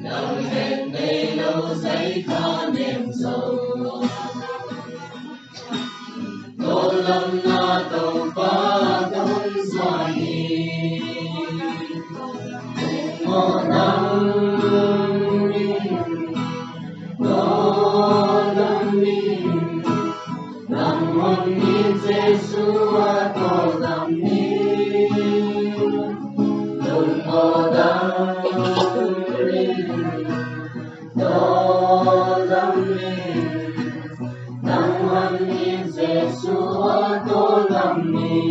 Lòng hẹn đây lâu giấy tha niềm sầu. Tô lâm na tàu pha tôn xoa hi. Ngô nam tô lâm ni. Nam môn ni Giê-xu a tô lâm ni. Tôn ngô đam ni. Tô lâm ni. Nam môn ni Giê-xu a tô lâm ni.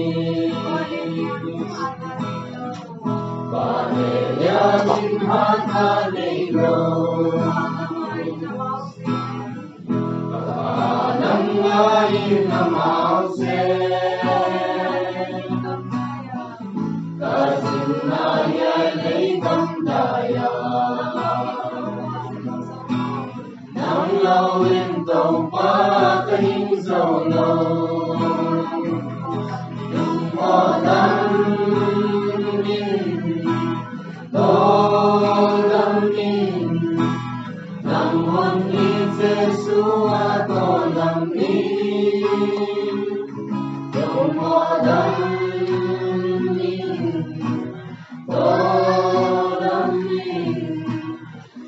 Và để nhớ tin hát tha đầy lâu. Và năm ai năm áo xe. Ta xin ai ai lấy tâm đại à. Năm lâu lên tàu ba ta hình dầu lâu. Đừng có đắm tô lâm ni. Nam môn ni Giê-xu a tô lâm ni. Đừng có đắm ni tô lâm ni.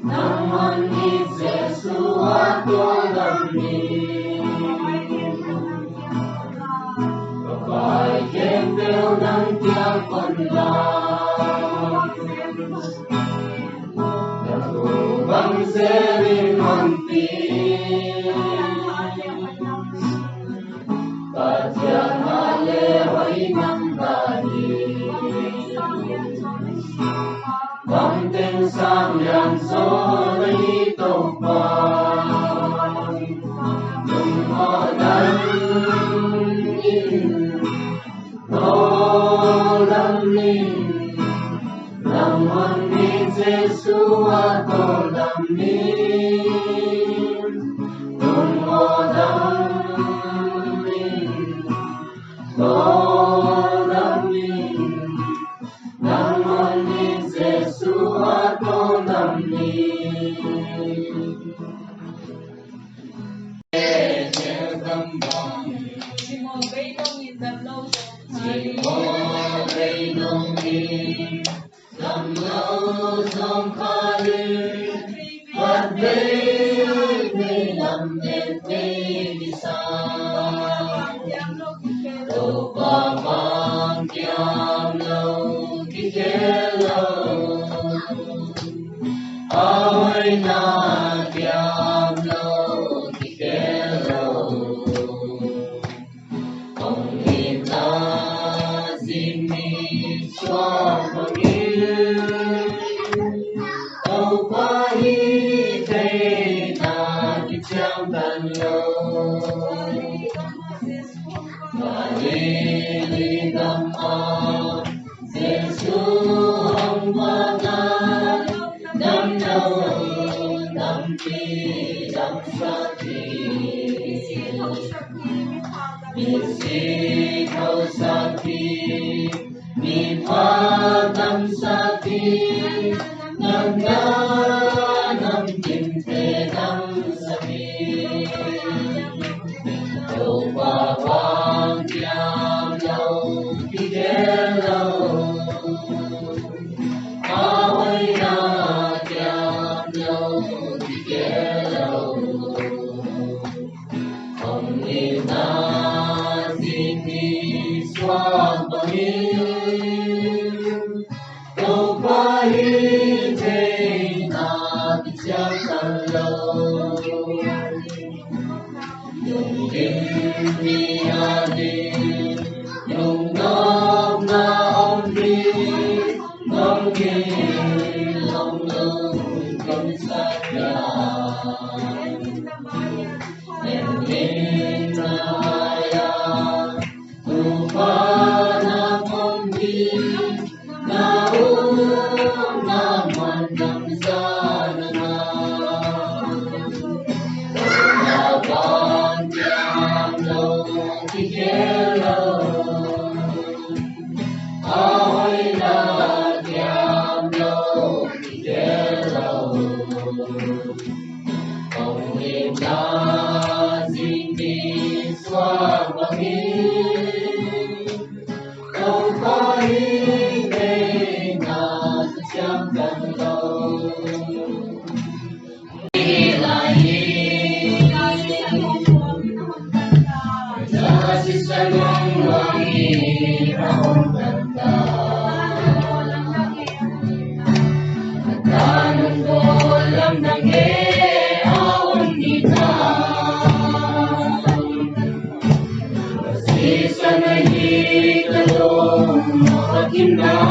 Nam môn ni Giê-xu a tô lâm ni. Bài khen đều nắng tiếng con lao. Aku bang sering mati. Baca malewai nam tadi. Bang ten sang yang soleh topan. Jumatan Tô lâm ni. Nam môn ni Giê-xu a tô lâm ni. Tôn ngô đam ni. Tô lâm ni. Nam môn ni Giê-xu a tô lâm ni. Chỉ một cây đông đi. Làm lâu dòng khá lư. Bắt bê mê làm đẹp mê đi xa. Tô ba mang kiam lâu kỳ khé lâu. Ôi na kiam lâu kỳ khé lâu. Ông nhìn ta xin mi cho con yêu. Âu qua hi thế na đi trong tàn lâu. Và đi tâm áo Giê-xu hồng hoa na. Đam đâu đam chi đam sa thi. Mi si thâu sa thi. Mi pha đam sa thi. Nam na nam kim thế đam sa thi. Tô ba vang kiam lâu kỳ khé lâu. Ôi na kiam lâu kỳ khé lâu. Ông ni na xin mi xoa bằng yêu. Tô ba hi thế na đi trong tàn lâu. Dùng kim mi a đi. Dùng nóc na ông đi. Nông đi lòng lâu không xa nhà. Em lên na ya. Tu pha na mong đi. Na u na man nam sa na na. Na vang kiam lâu kỳ khé lâu. Ôi mahirapong kanta. Nagtanong ko lang nag-eawang kita. Kasi sana'y higalong mapaginan.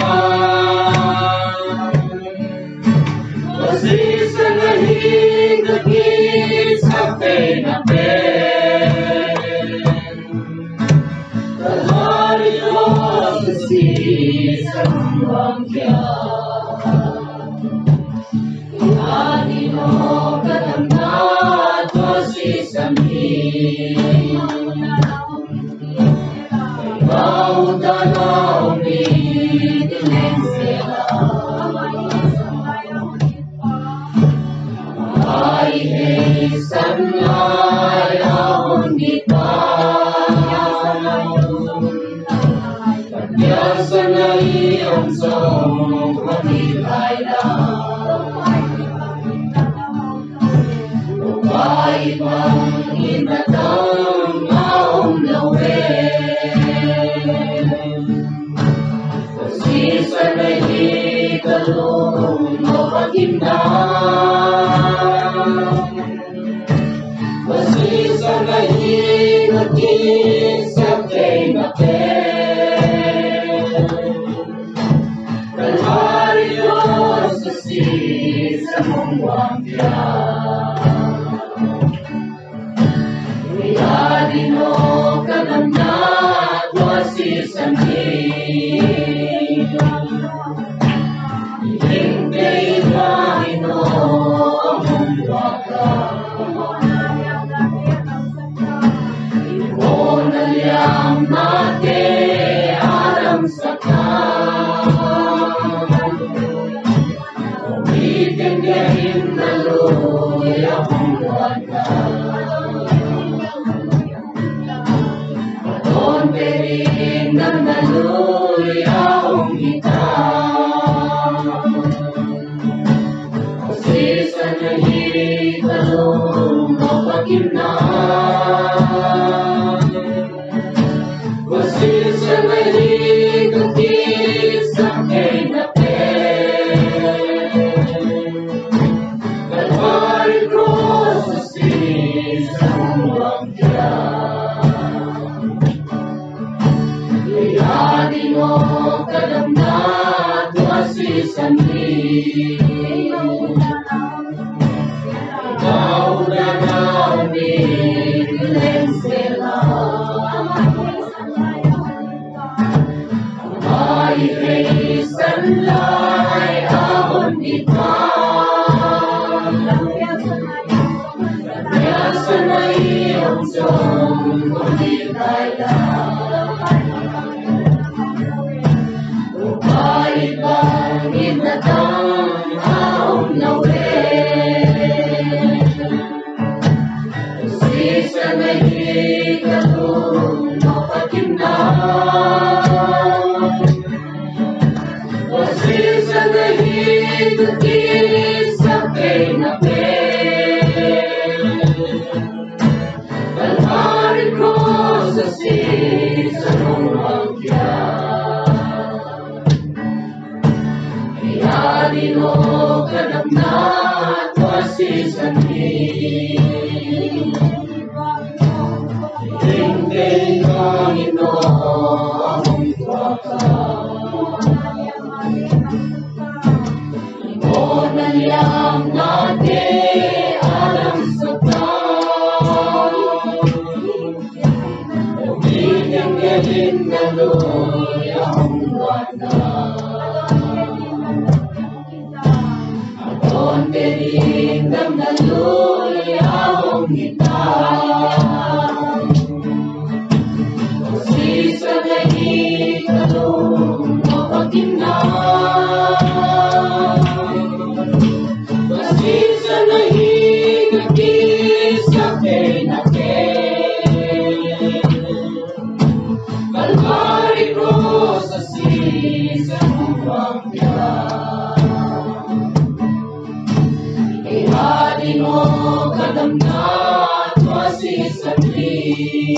Kasi sana'y higagis sa penapen. Kalahari Diyos kasi sa bangkyan. Ihani mo katamnat kasi sa amin. Ikaw dalaw umidiling sila. Ay, sana'y ahon kita. Sana'y ang song pamilay lang. Upay pang inatang ahong lawin. Kasi sana'y higalong mapaginan. Kasi sana'y higagis sa penapen. Kalahari Diyos kasi sa mong bangkyan. Ihani mo katamnat kasi sa amin. Hindi Panginoon ang baka. Iponaliang mati alam sa umitindihin na luya kong wala. Patonterin ng naluya kong kita. Kasi sana'y higalong mapaginan. Kasi sana'y higagis sa penapen. Kalahari Diyos kasi sa mong bangkyan. Ihani mo katamnat kasi sa amin. Ikaw na umidiling sila. Ay, sana'y ahon kita. Kaya sana'y ang song pamilay lang. Upay pang inatang ahong lawin. Kasi sana'y higalong mapaginan. Kasi sana'y higagis sa penapen. Kalahari Diyos kasi sa mong bangkyan. Ihani mo katamnat kasi sa amin. Hindi Panginoon ang baka. Iponaliang mati alam sa umitindihin na luya kong wala. Patonterin ng naluya kong kita. Kasi sana'y higalong mapaginan. Kasi sana'y higagis sa penapen. Kalahari Diyos kasi sa mong bangkyan. Ihani mo katamnat kasi sa amin.